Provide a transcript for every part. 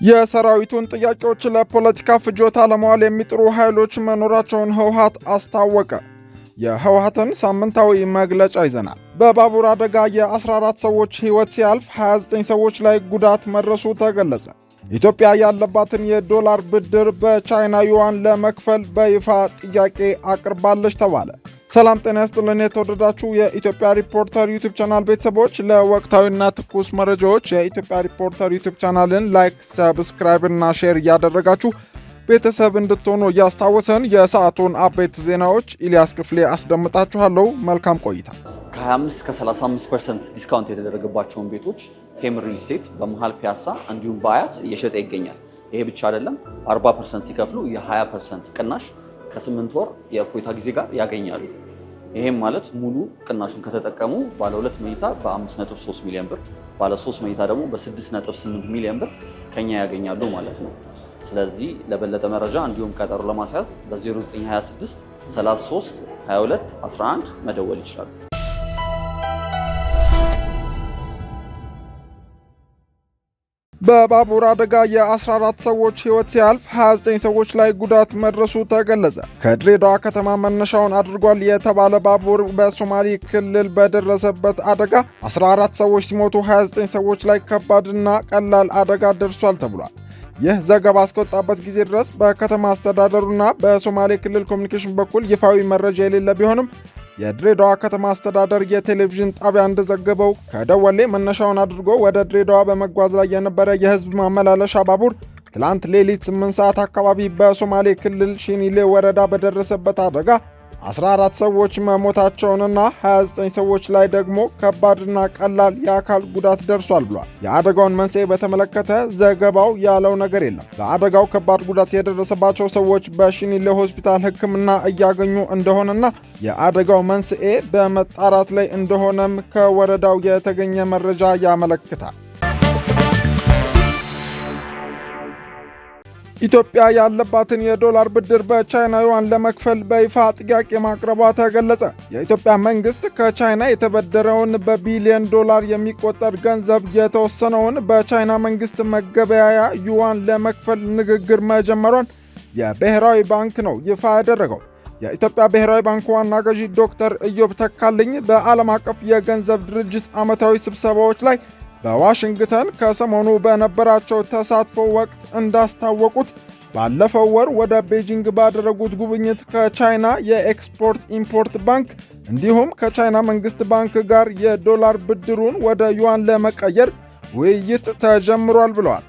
የሰራዊቱን ጥያቄዎች ለፖለቲካ ፍጆታ ለማዋል የሚጥሩ ኃይሎች መኖራቸውን ህወሓት አስታወቀ። የህወሓትን ሳምንታዊ መግለጫ ይዘናል። በባቡር አደጋ የ14 ሰዎች ሕይወት ሲያልፍ 29 ሰዎች ላይ ጉዳት መድረሱ ተገለጸ። ኢትዮጵያ ያለባትን የዶላር ብድር በቻይና ዩዋን ለመክፈል በይፋ ጥያቄ አቅርባለች ተባለ። ሰላም ጤና ይስጥልን የተወደዳችሁ የኢትዮጵያ ሪፖርተር ዩቲዩብ ቻናል ቤተሰቦች፣ ለወቅታዊና ትኩስ መረጃዎች የኢትዮጵያ ሪፖርተር ዩቲዩብ ቻናልን ላይክ፣ ሰብስክራይብ እና ሼር እያደረጋችሁ ቤተሰብ እንድትሆኑ እያስታወሰን የሰዓቱን አበይት ዜናዎች ኢሊያስ ክፍሌ አስደምጣችኋለሁ። መልካም ቆይታ። ከ25 እስከ 35% ዲስካውንት የተደረገባቸውን ቤቶች ቴምር ሪል ስቴት በመሃል ፒያሳ እንዲሁም በአያት እየሸጠ ይገኛል። ይሄ ብቻ አይደለም፣ 40% ሲከፍሉ የ20% ቅናሽ ከ8 ወር የእፎይታ ጊዜ ጋር ያገኛሉ። ይሄም ማለት ሙሉ ቅናሹን ከተጠቀሙ ባለ 2 መኝታ በ5.3 ሚሊዮን ብር፣ ባለ 3 መኝታ ደግሞ በ6.8 ሚሊዮን ብር ከኛ ያገኛሉ ማለት ነው። ስለዚህ ለበለጠ መረጃ እንዲሁም ቀጠሮ ለማስያዝ በ0926 33 22 11 መደወል ይችላሉ። በባቡር አደጋ የ14 ሰዎች ሕይወት ሲያልፍ 29 ሰዎች ላይ ጉዳት መድረሱ ተገለጸ። ከድሬዳዋ ከተማ መነሻውን አድርጓል የተባለ ባቡር በሶማሌ ክልል በደረሰበት አደጋ 14 ሰዎች ሲሞቱ 29 ሰዎች ላይ ከባድና ቀላል አደጋ ደርሷል ተብሏል። ይህ ዘገባ እስከወጣበት ጊዜ ድረስ በከተማ አስተዳደሩና በሶማሌ ክልል ኮሚኒኬሽን በኩል ይፋዊ መረጃ የሌለ ቢሆንም የድሬዳዋ ከተማ አስተዳደር የቴሌቪዥን ጣቢያ እንደዘገበው ከደወሌ መነሻውን አድርጎ ወደ ድሬዳዋ በመጓዝ ላይ የነበረ የህዝብ ማመላለሻ ባቡር ትላንት ሌሊት 8 ሰዓት አካባቢ በሶማሌ ክልል ሺኒሌ ወረዳ በደረሰበት አደጋ 14 ሰዎች መሞታቸውንና 29 ሰዎች ላይ ደግሞ ከባድና ቀላል የአካል ጉዳት ደርሷል ብሏል። የአደጋውን መንስኤ በተመለከተ ዘገባው ያለው ነገር የለም። በአደጋው ከባድ ጉዳት የደረሰባቸው ሰዎች በሺኒሌ ሆስፒታል ሕክምና እያገኙ እንደሆነና የአደጋው መንስኤ በመጣራት ላይ እንደሆነም ከወረዳው የተገኘ መረጃ ያመለክታል። ኢትዮጵያ ያለባትን የዶላር ብድር በቻይና ዩዋን ለመክፈል በይፋ ጥያቄ ማቅረቧ ተገለጸ። የኢትዮጵያ መንግስት ከቻይና የተበደረውን በቢሊዮን ዶላር የሚቆጠር ገንዘብ የተወሰነውን በቻይና መንግስት መገበያያ ዩዋን ለመክፈል ንግግር መጀመሯን የብሔራዊ ባንክ ነው ይፋ ያደረገው። የኢትዮጵያ ብሔራዊ ባንክ ዋና ገዢ ዶክተር ኢዮብ ተካልኝ በዓለም አቀፍ የገንዘብ ድርጅት ዓመታዊ ስብሰባዎች ላይ በዋሽንግተን ከሰሞኑ በነበራቸው ተሳትፎ ወቅት እንዳስታወቁት ባለፈው ወር ወደ ቤጂንግ ባደረጉት ጉብኝት ከቻይና የኤክስፖርት ኢምፖርት ባንክ እንዲሁም ከቻይና መንግስት ባንክ ጋር የዶላር ብድሩን ወደ ዩዋን ለመቀየር ውይይት ተጀምሯል ብለዋል።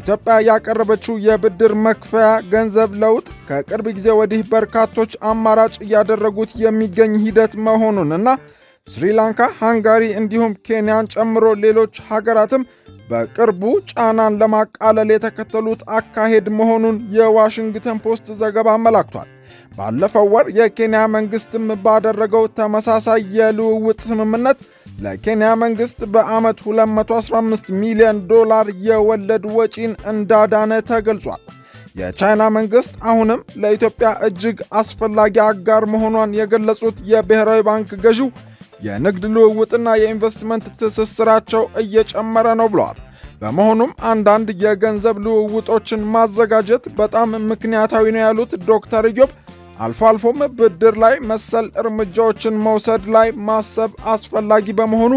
ኢትዮጵያ ያቀረበችው የብድር መክፈያ ገንዘብ ለውጥ ከቅርብ ጊዜ ወዲህ በርካቶች አማራጭ እያደረጉት የሚገኝ ሂደት መሆኑንና ስሪላንካ፣ ሃንጋሪ እንዲሁም ኬንያን ጨምሮ ሌሎች ሀገራትም በቅርቡ ጫናን ለማቃለል የተከተሉት አካሄድ መሆኑን የዋሽንግተን ፖስት ዘገባ አመላክቷል። ባለፈው ወር የኬንያ መንግስትም ባደረገው ተመሳሳይ የልውውጥ ስምምነት ለኬንያ መንግስት በዓመት 215 ሚሊዮን ዶላር የወለድ ወጪን እንዳዳነ ተገልጿል። የቻይና መንግስት አሁንም ለኢትዮጵያ እጅግ አስፈላጊ አጋር መሆኗን የገለጹት የብሔራዊ ባንክ ገዢው የንግድ ልውውጥና የኢንቨስትመንት ትስስራቸው እየጨመረ ነው ብለዋል። በመሆኑም አንዳንድ የገንዘብ ልውውጦችን ማዘጋጀት በጣም ምክንያታዊ ነው ያሉት ዶክተር ኢዮብ አልፎ አልፎም ብድር ላይ መሰል እርምጃዎችን መውሰድ ላይ ማሰብ አስፈላጊ በመሆኑ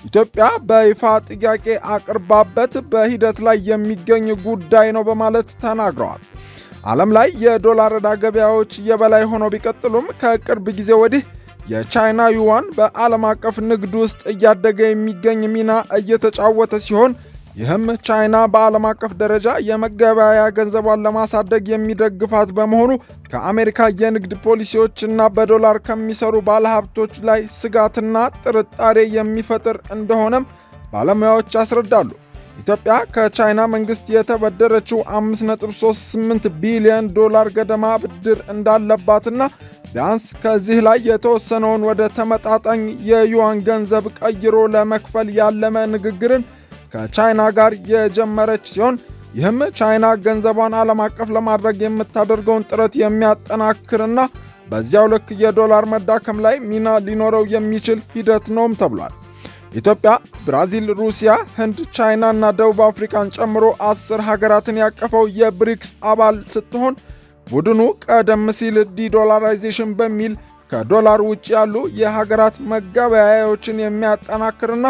ኢትዮጵያ በይፋ ጥያቄ አቅርባበት በሂደት ላይ የሚገኝ ጉዳይ ነው በማለት ተናግረዋል። ዓለም ላይ የዶላር ዕዳ ገበያዎች የበላይ ሆነው ቢቀጥሉም ከቅርብ ጊዜ ወዲህ የቻይና ዩዋን በዓለም አቀፍ ንግድ ውስጥ እያደገ የሚገኝ ሚና እየተጫወተ ሲሆን ይህም ቻይና በዓለም አቀፍ ደረጃ የመገበያያ ገንዘቧን ለማሳደግ የሚደግፋት በመሆኑ ከአሜሪካ የንግድ ፖሊሲዎችና በዶላር ከሚሰሩ ባለሀብቶች ላይ ስጋትና ጥርጣሬ የሚፈጥር እንደሆነም ባለሙያዎች ያስረዳሉ። ኢትዮጵያ ከቻይና መንግስት የተበደረችው 5.38 ቢሊዮን ዶላር ገደማ ብድር እንዳለባትና ቢያንስ ከዚህ ላይ የተወሰነውን ወደ ተመጣጣኝ የዩዋን ገንዘብ ቀይሮ ለመክፈል ያለመ ንግግርን ከቻይና ጋር የጀመረች ሲሆን ይህም ቻይና ገንዘቧን ዓለም አቀፍ ለማድረግ የምታደርገውን ጥረት የሚያጠናክርና በዚያው ልክ የዶላር መዳከም ላይ ሚና ሊኖረው የሚችል ሂደት ነውም ተብሏል። ኢትዮጵያ፣ ብራዚል፣ ሩሲያ፣ ህንድ፣ ቻይና እና ደቡብ አፍሪካን ጨምሮ 10 ሀገራትን ያቀፈው የብሪክስ አባል ስትሆን ቡድኑ ቀደም ሲል ዲዶላራይዜሽን በሚል ከዶላር ውጭ ያሉ የሀገራት መገበያያዎችን የሚያጠናክርና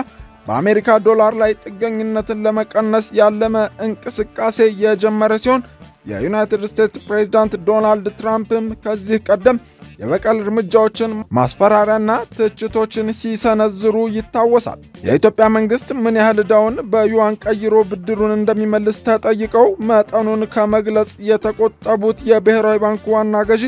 በአሜሪካ ዶላር ላይ ጥገኝነትን ለመቀነስ ያለመ እንቅስቃሴ የጀመረ ሲሆን የዩናይትድ ስቴትስ ፕሬዝዳንት ዶናልድ ትራምፕም ከዚህ ቀደም የበቀል እርምጃዎችን፣ ማስፈራሪያና ትችቶችን ሲሰነዝሩ ይታወሳል። የኢትዮጵያ መንግስት ምን ያህል ዕዳውን በዩዋን ቀይሮ ብድሩን እንደሚመልስ ተጠይቀው መጠኑን ከመግለጽ የተቆጠቡት የብሔራዊ ባንክ ዋና ገዢ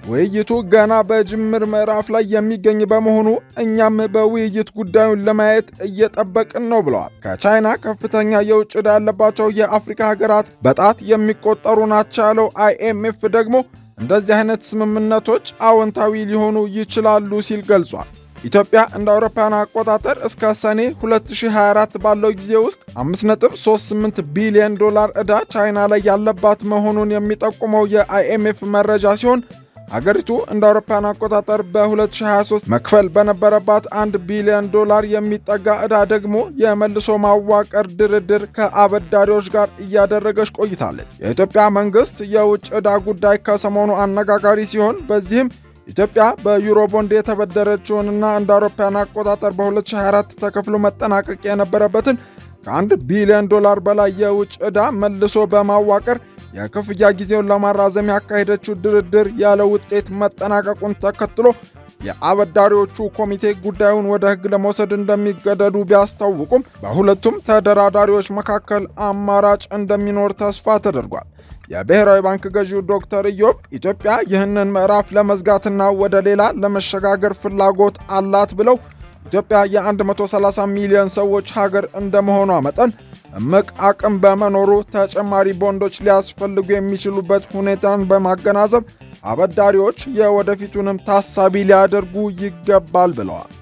ውይይቱ ገና በጅምር ምዕራፍ ላይ የሚገኝ በመሆኑ እኛም በውይይት ጉዳዩን ለማየት እየጠበቅን ነው ብለዋል። ከቻይና ከፍተኛ የውጭ ዕዳ ያለባቸው የአፍሪካ ሀገራት በጣት የሚቆጠሩ ናቸው ያለው IMF ደግሞ እንደዚህ አይነት ስምምነቶች አዎንታዊ ሊሆኑ ይችላሉ ሲል ገልጿል። ኢትዮጵያ እንደ አውሮፓውያን አቆጣጠር እስከ ሰኔ 2024 ባለው ጊዜ ውስጥ $5.38 ቢሊዮን ዕዳ ቻይና ላይ ያለባት መሆኑን የሚጠቁመው የIMF መረጃ ሲሆን አገሪቱ እንደ አውሮፓውያን አቆጣጠር በ2023 መክፈል በነበረባት $1 ቢሊዮን የሚጠጋ ዕዳ ደግሞ የመልሶ ማዋቀር ድርድር ከአበዳሪዎች ጋር እያደረገች ቆይታለች። የኢትዮጵያ መንግስት የውጭ ዕዳ ጉዳይ ከሰሞኑ አነጋጋሪ ሲሆን በዚህም ኢትዮጵያ በዩሮ ቦንድ የተበደረችውንና እንደ አውሮፓውያን አቆጣጠር በ2024 ተከፍሎ መጠናቀቅ የነበረበትን ከ$1 ቢሊዮን በላይ የውጭ ዕዳ መልሶ በማዋቀር የክፍያ ጊዜውን ለማራዘም ያካሄደችው ድርድር ያለ ውጤት መጠናቀቁን ተከትሎ የአበዳሪዎቹ ኮሚቴ ጉዳዩን ወደ ሕግ ለመውሰድ እንደሚገደዱ ቢያስታውቁም በሁለቱም ተደራዳሪዎች መካከል አማራጭ እንደሚኖር ተስፋ ተደርጓል። የብሔራዊ ባንክ ገዢው ዶክተር ኢዮብ ኢትዮጵያ ይህንን ምዕራፍ ለመዝጋትና ወደ ሌላ ለመሸጋገር ፍላጎት አላት ብለው ኢትዮጵያ የ130 ሚሊዮን ሰዎች ሀገር እንደመሆኗ መጠን እምቅ አቅም በመኖሩ ተጨማሪ ቦንዶች ሊያስፈልጉ የሚችሉበት ሁኔታን በማገናዘብ አበዳሪዎች የወደፊቱንም ታሳቢ ሊያደርጉ ይገባል ብለዋል።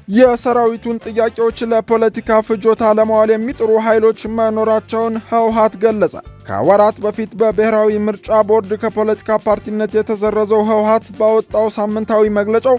የሰራዊቱን ጥያቄዎች ለፖለቲካ ፍጆታ ለማዋል የሚጥሩ ኃይሎች መኖራቸውን ህወሓት ገለጸ። ከወራት በፊት በብሔራዊ ምርጫ ቦርድ ከፖለቲካ ፓርቲነት የተሰረዘው ህወሓት ባወጣው ሳምንታዊ መግለጫው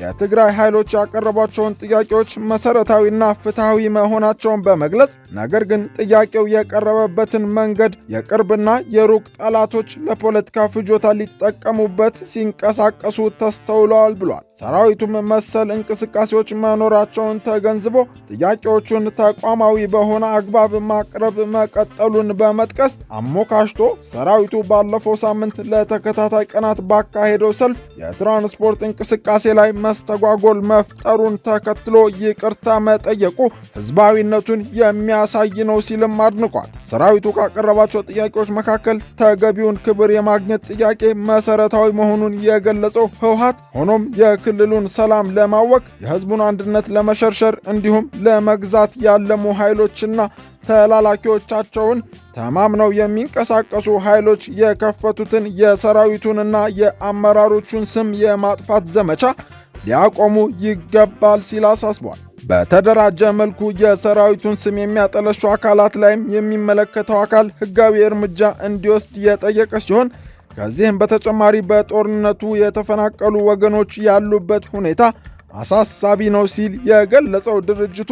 የትግራይ ኃይሎች ያቀረቧቸውን ጥያቄዎች መሰረታዊና ፍትሐዊ መሆናቸውን በመግለጽ ነገር ግን ጥያቄው የቀረበበትን መንገድ የቅርብና የሩቅ ጠላቶች ለፖለቲካ ፍጆታ ሊጠቀሙበት ሲንቀሳቀሱ ተስተውለዋል ብሏል። ሰራዊቱም መሰል እንቅስቃሴዎች መኖራቸውን ተገንዝቦ ጥያቄዎቹን ተቋማዊ በሆነ አግባብ ማቅረብ መቀጠሉን በመጥቀስ አሞካሽቶ ሰራዊቱ ባለፈው ሳምንት ለተከታታይ ቀናት ባካሄደው ሰልፍ የትራንስፖርት እንቅስቃሴ ላይ መስተጓጎል መፍጠሩን ተከትሎ ይቅርታ መጠየቁ ህዝባዊነቱን የሚያሳይ ነው ሲልም አድንቋል። ሰራዊቱ ካቀረባቸው ጥያቄዎች መካከል ተገቢውን ክብር የማግኘት ጥያቄ መሰረታዊ መሆኑን የገለጸው ህወሓት ሆኖም የክልሉን ሰላም ለማወክ የህዝቡን አንድነት ለመሸርሸር እንዲሁም ለመግዛት ያለሙ ኃይሎችና ተላላኪዎቻቸውን ተማምነው የሚንቀሳቀሱ ኃይሎች የከፈቱትን የሰራዊቱንና የአመራሮቹን ስም የማጥፋት ዘመቻ ሊያቆሙ ይገባል ሲል አሳስቧል። በተደራጀ መልኩ የሰራዊቱን ስም የሚያጠለሹ አካላት ላይም የሚመለከተው አካል ህጋዊ እርምጃ እንዲወስድ የጠየቀ ሲሆን ከዚህም በተጨማሪ በጦርነቱ የተፈናቀሉ ወገኖች ያሉበት ሁኔታ አሳሳቢ ነው ሲል የገለጸው ድርጅቱ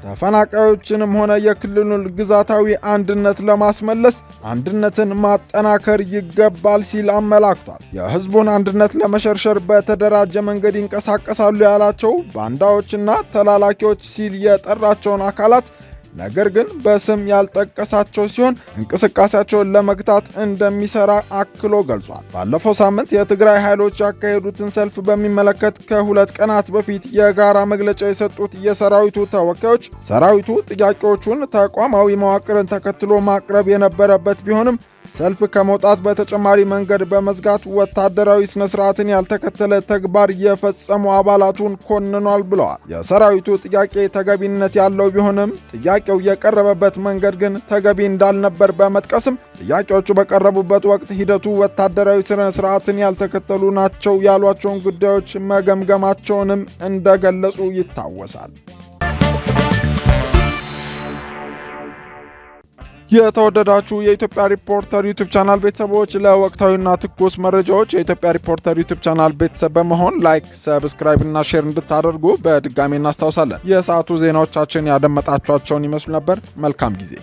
ተፈናቃዮችንም ሆነ የክልሉን ግዛታዊ አንድነት ለማስመለስ አንድነትን ማጠናከር ይገባል ሲል አመላክቷል። የህዝቡን አንድነት ለመሸርሸር በተደራጀ መንገድ ይንቀሳቀሳሉ ያላቸው ባንዳዎችና ተላላኪዎች ሲል የጠራቸውን አካላት ነገር ግን በስም ያልጠቀሳቸው ሲሆን እንቅስቃሴያቸውን ለመግታት እንደሚሰራ አክሎ ገልጿል። ባለፈው ሳምንት የትግራይ ኃይሎች ያካሄዱትን ሰልፍ በሚመለከት ከ2 ቀናት በፊት የጋራ መግለጫ የሰጡት የሰራዊቱ ተወካዮች ሰራዊቱ ጥያቄዎቹን ተቋማዊ መዋቅርን ተከትሎ ማቅረብ የነበረበት ቢሆንም ሰልፍ ከመውጣት በተጨማሪ መንገድ በመዝጋት ወታደራዊ ስነ ስርዓትን ያልተከተለ ተግባር የፈጸሙ አባላቱን ኮንኗል ብለዋል። የሰራዊቱ ጥያቄ ተገቢነት ያለው ቢሆንም ጥያቄው የቀረበበት መንገድ ግን ተገቢ እንዳልነበር በመጥቀስም ጥያቄዎቹ በቀረቡበት ወቅት ሂደቱ ወታደራዊ ስነ ስርዓትን ያልተከተሉ ናቸው ያሏቸውን ጉዳዮች መገምገማቸውንም እንደገለጹ ይታወሳል። የተወደዳችሁ የኢትዮጵያ ሪፖርተር ዩቲዩብ ቻናል ቤተሰቦች ለወቅታዊና ትኩስ መረጃዎች የኢትዮጵያ ሪፖርተር ዩቲዩብ ቻናል ቤተሰብ በመሆን ላይክ፣ ሰብስክራይብ እና ሼር እንድታደርጉ በድጋሚ እናስታውሳለን። የሰዓቱ ዜናዎቻችን ያደመጣችኋቸውን ይመስሉ ነበር። መልካም ጊዜ